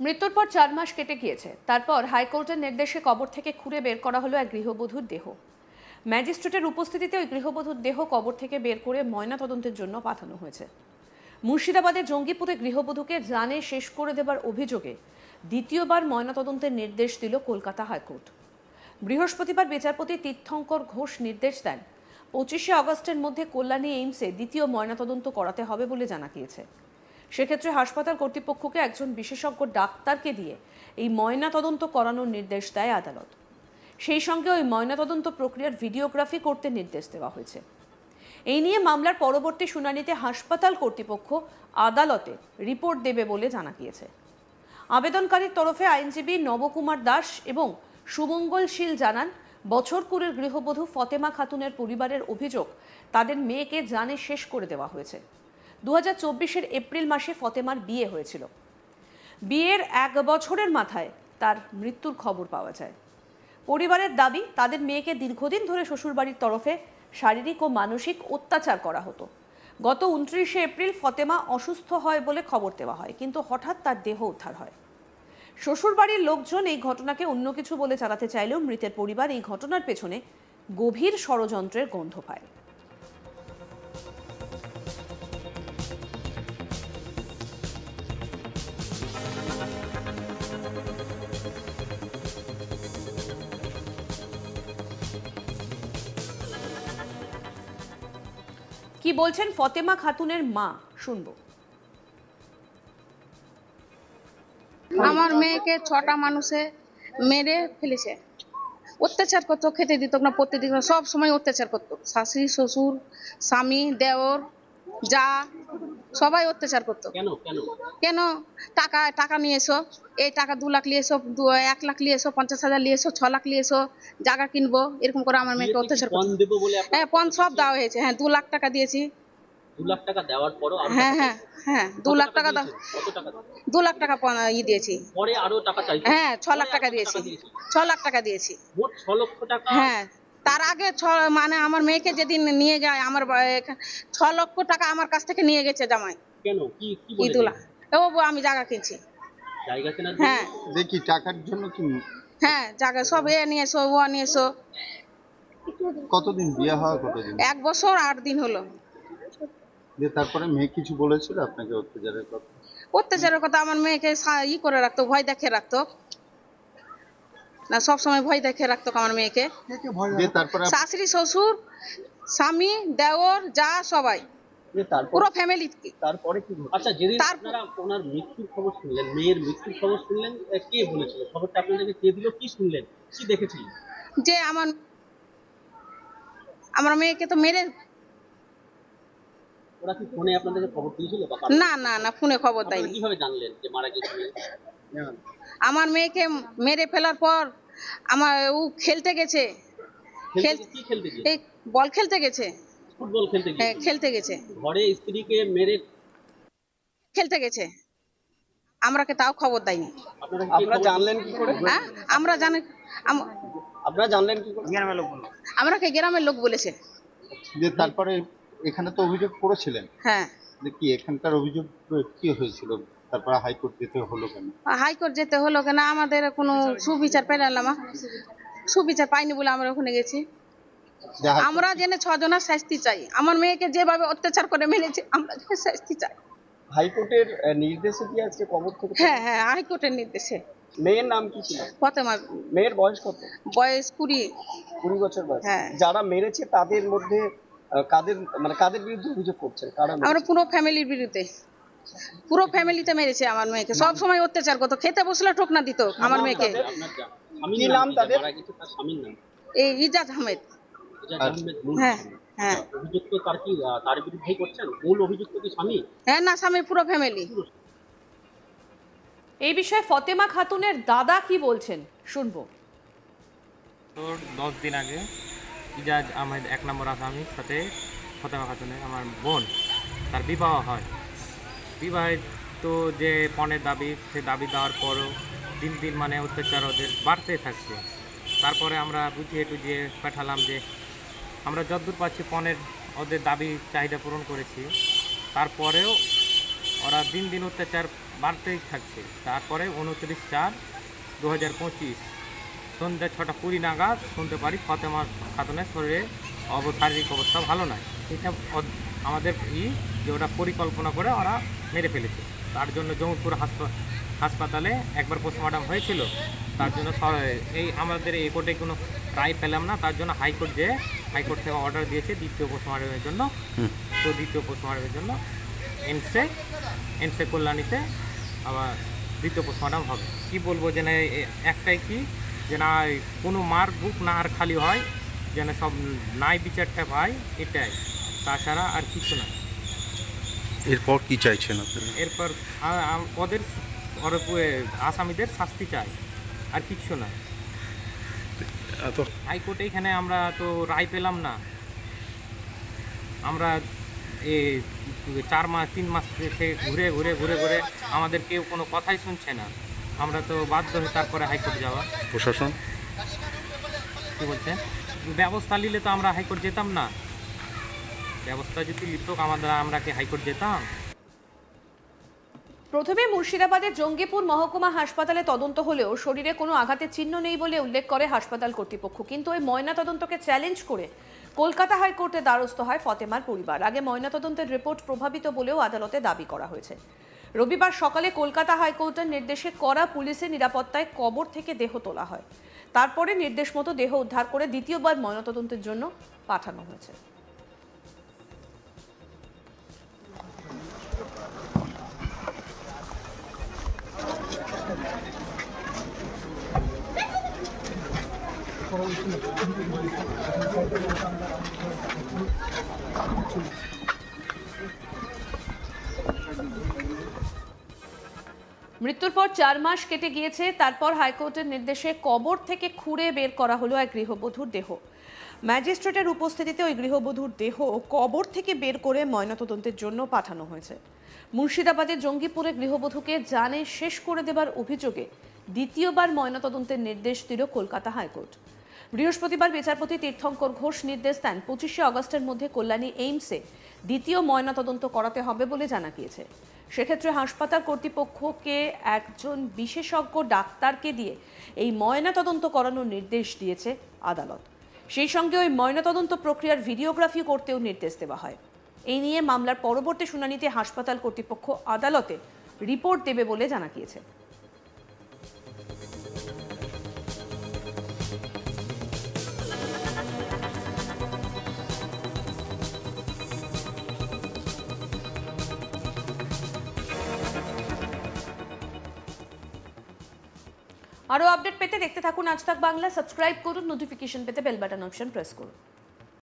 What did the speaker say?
মৃত্যুর পর 4 মাস কেটে গিয়েছে। তারপর হাইকোর্টের নির্দেশে কবর থেকে খুঁড়ে বের করা হলো এক গৃহবধূর দেহ। ম্যাজিস্ট্রেটের উপস্থিতিতে ওই গৃহবধূর দেহ কবর থেকে বের করে ময়নাতদন্তের জন্য পাঠানো হয়েছে। মুর্শিদাবাদের জঙ্গিপুরে গৃহবধূকে জানে শেষ করে দেবার অভিযোগে দ্বিতীয়বার ময়নাতদন্তের নির্দেশ দিল কলকাতা হাইকোর্ট। বৃহস্পতিবার বিচারপতি তীর্থঙ্কর ঘোষ নির্দেশ দেন 25শে আগস্টের মধ্যে কল্যাণী এইমসে দ্বিতীয় ময়নাতদন্ত করাতে হবে বলে জানা গিয়েছে। সেক্ষেত্রে হাসপাতাল কর্তৃপক্ষকে একজন বিশেষজ্ঞ ডাক্তারকে দিয়ে এই ময়নাতদন্ত করানোর নির্দেশ দেয় আদালত। সেই সঙ্গে ওই ময়নাতদন্ত প্রক্রিয়ার ভিডিওগ্রাফি করতে নির্দেশ দেওয়া হয়েছে। এই নিয়ে মামলার পরবর্তী শুনানিতে হাসপাতাল কর্তৃপক্ষ আদালতে রিপোর্ট দেবে বলে জানা গিয়েছে। আবেদনকারীর তরফে আইনজীবী নবকুমার দাস এবং সুমঙ্গল শীল জানান, বছরপুরের গৃহবধূ ফতেমা খাতুনের পরিবারের অভিযোগ তাদের মেয়েকে জানে শেষ করে দেওয়া হয়েছে। 2024-এর এপ্রিল মাসে ফতেমার বিয়ে হয়েছিল। বিয়ের 1 বছরের মাথায় তার মৃত্যুর খবর পাওয়া যায়। পরিবারের দাবি, তাদের মেয়েকে দীর্ঘদিন ধরে শ্বশুরবাড়ির তরফে শারীরিক ও মানসিক অত্যাচার করা হতো। গত 29শে এপ্রিল ফতেমা অসুস্থ হয় বলে খবর দেওয়া হয়, কিন্তু হঠাৎ তার দেহ উদ্ধার হয়। শ্বশুরবাড়ির লোকজন এই ঘটনাকে অন্য কিছু বলে চালাতে চাইলেও মৃতের পরিবার এই ঘটনার পেছনে গভীর ষড়যন্ত্রের গন্ধ পায়। কি বলছেন ফতেমা খাতুনের মা, শুনবো। আমার মেয়েকে 6টা মানুষে মেরে ফেলেছে, অত্যাচার করতো, খেতে দিত না, প্রত্যেকদিন সব সময় অত্যাচার করতো। শাশুড়ি, শ্বশুর, স্বামী, দেওর, যা সবাই অত্যাচার করতো। কেন টাকা নিয়ে এসো, এই টাকা 2 লাখ নিয়ে এসো, 1 লাখ নিয়ে এসো, 50,000 নিয়ে এসো, 6 লাখ নিয়ে এসো, জায়গা কিনবো, এরকম করে আমার মেয়েকে অত্যাচার করতো। হ্যাঁ, পণ সব দেওয়া হয়েছে। হ্যাঁ, 2 লাখ টাকা দিয়েছি। 2 লাখ টাকা দেওয়ার পরও হ্যাঁ 2 লাখ টাকা দাও। 2 লাখ টাকা দিয়েছি। পরে আরো টাকা চাইছি। হ্যাঁ, 6 লাখ টাকা দিয়েছি। 6 লাখ টাকা দিয়েছি। মোট 6 লক্ষ টাকা। হ্যাঁ, তার আগে মানে আমার মেয়েকে যেদিন নিয়ে যায়, আমার 6 লক্ষ টাকা আমার কাছ থেকে নিয়ে গেছে জামাই। কেন? কি বলে? 2 লাখ। আমি জায়গা কিনছি। জায়গা কেনার? হ্যাঁ, দেখি টাকার জন্য কি? হ্যাঁ, জায়গা সব নিয়ে এসো, ও নিয়ে এসো। কতদিন বিয়ে হওয়া? কতদিন? 1 বছর 8 দিন হলো। যে তারপরে মেয়ে কিছু বলেছিল আপনাকে অত্যাচারের কথা? অত্যাচারের কথা আমার মেয়েকে করে রাখতো, ভয় দেখে রাখতো না, সব সময় ভয় দেখে রাখতো আমার মেয়েকে। শাশুড়ি, শ্বশুর, স্বামী, দেওর, যা সবাই, পুরো ফ্যামিলি। তারপরে কি? আচ্ছা, যেদিন আপনারা ওনার মৃত্যুর খবর শুনলেন, মেয়ের মৃত্যুর খবর শুনলেন, কে বলেছিল খবরটা আপনাদেরকে? কে দিল? কি শুনলেন, কি দেখেছিলেন? যে আমার মেয়েকে তো মেরে। ওরা কি ফোনে আপনাদেরকে খবর দিয়েছিল? না, ফোনে খবর দেয়নি। কিভাবে জানলেন যে মারা গেছে? আমার মেয়েকে মেরে ফেলার পর ও খেলতে গেছে। এই বল খেলতে গেছে, ফুটবল খেলতে গেছে। হ্যাঁ, খেলতে গেছে। ঘরে স্ত্রীকে মেরে খেলতে গেছে, আমরাকে তাও খবর দেয়নি। আপনারা জানলেন কি করে? হ্যাঁ, আপনারা জানলেন কি করে? আমরাকে গ্রামের লোক বলেছে। যে তারপরে এখানে তো অভিযোগ করেছিলেন। হ্যাঁ, কি এখানকার অভিযোগ কি হয়েছিল? তারপরে হাইকোর্ট যেতে হলো কেন? হাইকোর্ট যেতে হলো কেন? আমাদের কোনো সুবিচার পেলাম না, সুবিচার পাইনি বলে আমরা ওখানে গেছি। আমরা জেনে 6 জনের শাস্তি চাই। আমার মেয়েকে যেভাবে অত্যাচার করে মেরেছে, আমরা শাস্তি চাই। হাইকোর্টের নির্দেশে কি আছে কবর থেকে? হ্যাঁ, হাইকোর্টের নির্দেশে। মেয়ের নাম কি ছিল? ফতেমা। মেয়ের বয়স কত? বয়স 20 বছর বয়স। হ্যাঁ। যারা মেরেছে তাদের মধ্যে কাদের বিরুদ্ধে অভিযোগ করছেন? আমরা পুরো ফ্যামিলির বিরুদ্ধে, পুরো ফ্যামিলিতে মেরেছে আমার মেয়েকে। সব সময় অত্যাচার করতো, খেতে বসলে ঠোকনা দিত আমার মেয়েকে। কি নাম তাদের? স্বামীর নাম? এই ইজাজ আহমেদ। হ্যাঁ, অভিযুক্ত তার বিরুদ্ধেই করছেন? মূল অভিযুক্ত কি স্বামী? হ্যাঁ, না, স্বামী, পুরো ফ্যামিলি। এই বিষয়ে ফতেমা খাতুনের দাদা কি বলছেন, শুনবো। 10 দিন আগে ইজাজ আহমেদ 1 নম্বর আসামির সাথে ফতেমা খাতুনের, আমার বোন, তার বিবাহ হয়। বিবাহিত যে পণের দাবি, সে দাবি দেওয়ার পরও দিন মানে অত্যাচার ওদের বাড়তে থাকছে। তারপরে আমরা বুঝিয়ে টুঝিয়ে পাঠালাম যে আমরা যতদূর পাচ্ছি পণের ওদের দাবি চাহিদা পূরণ করেছি। তারপরেও ওরা দিন দিন অত্যাচার বাড়তেই থাকছে। তারপরে 29/4/2025 সন্ধ্যা 6:20 নাগাদ শুনতে পারি ফতেমা খাতুনের শরীরে শারীরিক অবস্থা ভালো নয়। এটা আমাদের যে ওটা পরিকল্পনা করে ওরা মেরে ফেলেছে। তার জন্য জঙ্গিপুর হাসপাতালে একবার পোস্টমর্টম হয়েছিল। তার জন্য এই আমাদের এই কোর্টে কোনো রায় পেলাম না, তার জন্য হাইকোর্ট থেকে অর্ডার দিয়েছে দ্বিতীয় পোস্টমর্টমের জন্য। তো দ্বিতীয় পোস্টমর্টমের জন্য এমসে কল্যাণীতে আবার দ্বিতীয় পোস্টমর্টম হবে। কি বলবো যে না, একটাই কি যে না কোনো মার বুক না আর খালি হয়, যেন সব নাই বিচারটা পায়, এটাই, তাছাড়া আর কিছু না। এরপর কি চাইছেন আপনারা? এরপর ওদের আসামিদের শাস্তি চাই, আর কিচ্ছু না। হাইকোর্টে এখানে আমরা তো রায় পেলাম না। আমরা 3 মাস থেকে ঘুরে আমাদের কেউ কোনো কথাই শুনছে না। আমরা তো বাধ্য হয়ে তারপরে হাইকোর্ট যাওয়া। প্রশাসন কী বলছেন? ব্যবস্থা নিলে তো আমরা হাইকোর্ট যেতাম না। ব্যবস্থা যদি নিত আমরা কি হাইকোর্ট যেতাম? প্রথমে মুর্শিদাবাদের জঙ্গিপুর মহকুমা হাসপাতালে তদন্ত হলেও শরীরে কোনো আঘাতের চিহ্ন নেই বলে উল্লেখ করে হাসপাতাল কর্তৃপক্ষ। কিন্তু ওই ময়নাতদন্তকে চ্যালেঞ্জ করে কলকাতা হাইকোর্টে দ্বারস্থ হয় ফতেমার পরিবার। আগে ময়নাতদন্তের রিপোর্ট প্রভাবিত বলেও আদালতে দাবি করা হয়েছে। রবিবার সকালে কলকাতা হাইকোর্টের নির্দেশে কড়া পুলিশের নিরাপত্তায় কবর থেকে দেহ তোলা হয়। তারপরে নির্দেশ মতো দেহ উদ্ধার করে দ্বিতীয়বার ময়নাতদন্তের জন্য পাঠানো হয়েছে। মৃত্যুর পর 4 মাস কেটে গিয়েছে। তারপর হাইকোর্টের নির্দেশে কবর থেকে খুঁড়ে বের করা হলো এক গৃহবধূর দেহ। ম্যাজিস্ট্রেটের উপস্থিতিতে ওই গৃহবধূর দেহ কবর থেকে বের করে ময়নাতদন্তের জন্য পাঠানো হয়েছে। মুর্শিদাবাদের জঙ্গিপুরে গৃহবধূকে জানে শেষ করে দেবার অভিযোগে দ্বিতীয়বার ময়নাতদন্তের নির্দেশ দিল কলকাতা হাইকোর্ট। বৃহস্পতিবার বিচারপতি তীর্থঙ্কর ঘোষ নির্দেশ দেন 25শে আগস্টের মধ্যে কল্যাণী এইমসে দ্বিতীয় ময়নাতদন্ত করাতে হবে বলে জানা গিয়েছে। সেক্ষেত্রে হাসপাতাল কর্তৃপক্ষকে একজন বিশেষজ্ঞ ডাক্তারকে দিয়ে এই ময়নাতদন্ত করানোর নির্দেশ দিয়েছে আদালত। সেই সঙ্গে ওই ময়নাতদন্ত প্রক্রিয়ার ভিডিওগ্রাফি করতেও নির্দেশ দেওয়া হয়। এই নিয়ে মামলার পরবর্তী শুনানিতে হাসপাতাল কর্তৃপক্ষ আদালতে রিপোর্ট দেবে বলে জানা গিয়েছে। আরো আপডেট পেতে দেখতে থাকুন আজ তাক বাংলা। সাবস্ক্রাইব করুন, নোটিফিকেশন পেতে বেল বাটন অপশন প্রেস করুন।